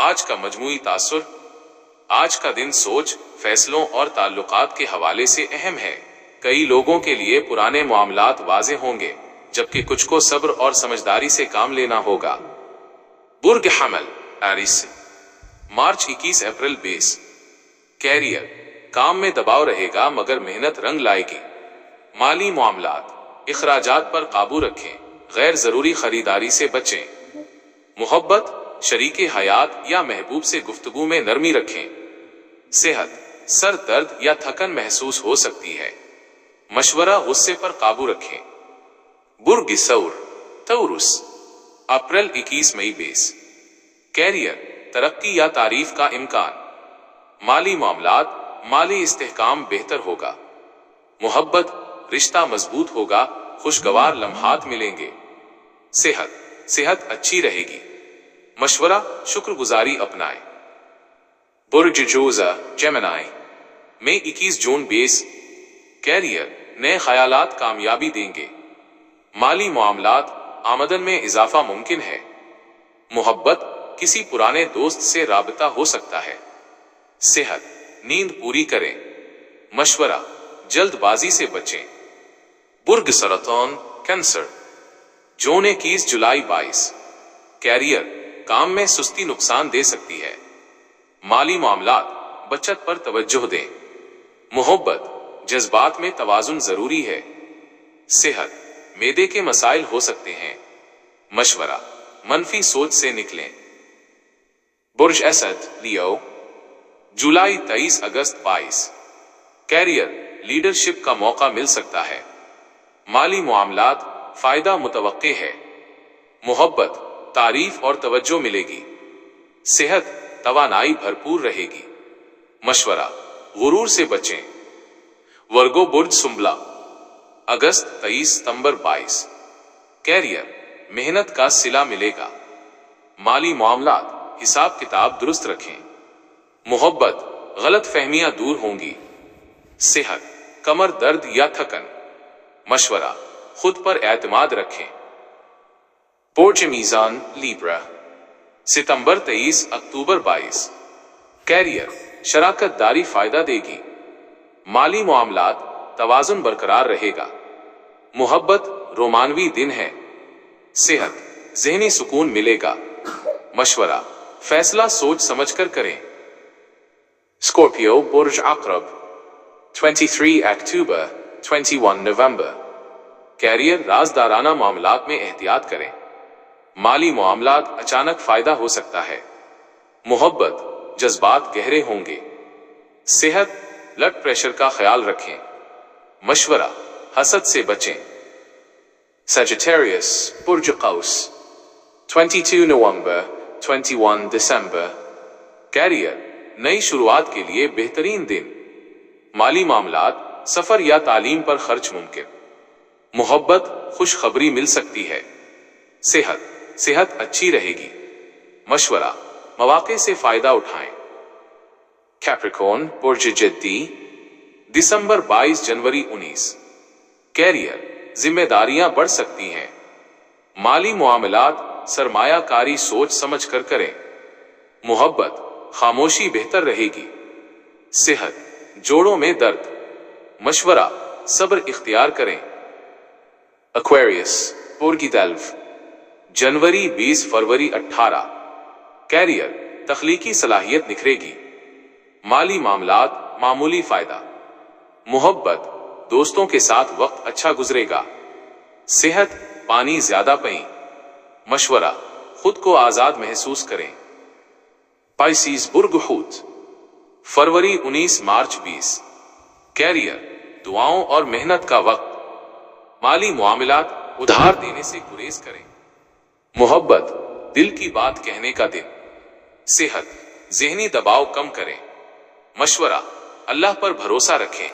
आज का मजमूई तासुर। आज का दिन सोच, फैसलों और ताल्लुकात के हवाले से अहम है। कई लोगों के लिए पुराने मामलात वाज़ेह होंगे, जबकि कुछ को सब्र और समझदारी से काम लेना होगा। बुर्ग हमल एरिस, मार्च 21 अप्रैल 20। कैरियर, काम में दबाव रहेगा मगर मेहनत रंग लाएगी। माली मामलात, इखराजात पर काबू रखें, गैर जरूरी खरीदारी से बचें। मोहब्बत, शरीके हयात या महबूब से गुफ्तगू में नरमी रखें। सेहत, सर दर्द या थकन महसूस हो सकती है। मशवरा, गुस्से पर काबू रखें। बुर्ग सौर तौरुस, अप्रैल 21 मई 20। कैरियर, तरक्की या तारीफ का इम्कान। माली मामलात, माली इस्तेहकाम बेहतर होगा। मोहब्बत, रिश्ता मजबूत होगा, खुशगवार लम्हात मिलेंगे। सेहत, सेहत अच्छी रहेगी। मशवरा, शुक्रगुजारी अपनाएं। बुर्ज जोजा जेमिनी, मई 21 जून 20। कैरियर, नए ख्यालात कामयाबी देंगे। माली मामलात, आमदन में इजाफा मुमकिन है। मोहब्बत, किसी पुराने दोस्त से राबता हो सकता है। सेहत, नींद पूरी करें। मशवरा, जल्दबाजी से बचें। बुर्ग सरतान कैंसर, जून 21 जुलाई 22। कैरियर, काम में सुस्ती नुकसान दे सकती है। माली मामलात, बचत पर तवज्जो दें। मोहब्बत, जज्बात में तवाजुन जरूरी है। सेहत, मेदे के मसाइल हो सकते हैं। मशवरा, मनफी सोच से निकलें। बुर्ज असद लियो, जुलाई 23 अगस्त 22। कैरियर, लीडरशिप का मौका मिल सकता है। माली मामलात, फायदा मुतवक्के है। मोहब्बत, तारीफ और तवज्जो मिलेगी। सेहत, तवानाई भरपूर रहेगी। मशवरा, गुरूर से बचें। वर्गो बुर्ज सुंबला, अगस्त 23 सितंबर 22। कैरियर, मेहनत का सिला मिलेगा। माली मामलात, हिसाब किताब दुरुस्त रखें। मोहब्बत, गलत फहमियां दूर होंगी। सेहत, कमर दर्द या थकन। मशवरा, खुद पर एतमाद रखें। बुर्ज मीज़ान लीब्रा, सितंबर 23 अक्टूबर 22। कैरियर, शराकतदारी फायदा देगी। माली मामलात, तवाजुन बरकरार रहेगा। मोहब्बत, रोमानवी दिन है। सेहत, ज़हनी सुकून मिलेगा। मशवरा, फैसला सोच समझकर करें। स्कॉर्पियो बुर्ज अक़रब, 23 अक्टूबर 21 नवंबर। कैरियर, राजदाराना मामलात में एहतियात करें। माली मामलात, अचानक फायदा हो सकता है। मोहब्बत, जज्बात गहरे होंगे। सेहत, ब्लड प्रेशर का ख्याल रखें। मशवरा, हसद से बचें। सजिटेरियस बुर्ज कौस, 22 नवंबर 21 दिसंबर। कैरियर, नई शुरुआत के लिए बेहतरीन दिन। माली मामलात, सफर या तालीम पर खर्च मुमकिन। मोहब्बत, खुशखबरी मिल सकती है। सेहत, सेहत अच्छी रहेगी। मशवरा, मौके से फायदा उठाएं। कैप्रिकॉर्न बुर्ज जिद्दी, दिसंबर 22 जनवरी 19। कैरियर, जिम्मेदारियां बढ़ सकती हैं। माली मामलात, सरमायाकारी सोच समझ कर करें। मोहब्बत, खामोशी बेहतर रहेगी। सेहत, जोड़ों में दर्द। मशवरा, सब्र इख्तियार करें। एक्वेरियस बुर्ग डेल्फ, जनवरी 20 फरवरी 18। कैरियर, तख्लीकी सलाहियत निखरेगी। माली मामलात, मामूली फायदा। मोहब्बत, दोस्तों के साथ वक्त अच्छा गुजरेगा। सेहत, पानी ज्यादा पिएं। मशवरा, खुद को आजाद महसूस करें। पाइसिस बुर्ग हूत, फरवरी 19 मार्च 20। कैरियर, दुआओं और मेहनत का वक्त। माली मामलात, उधार देने से गुरेज करें। मोहब्बत, दिल की बात कहने का दिन। सेहत, ज़हनी दबाव कम करें। मशवरा, अल्लाह पर भरोसा रखें।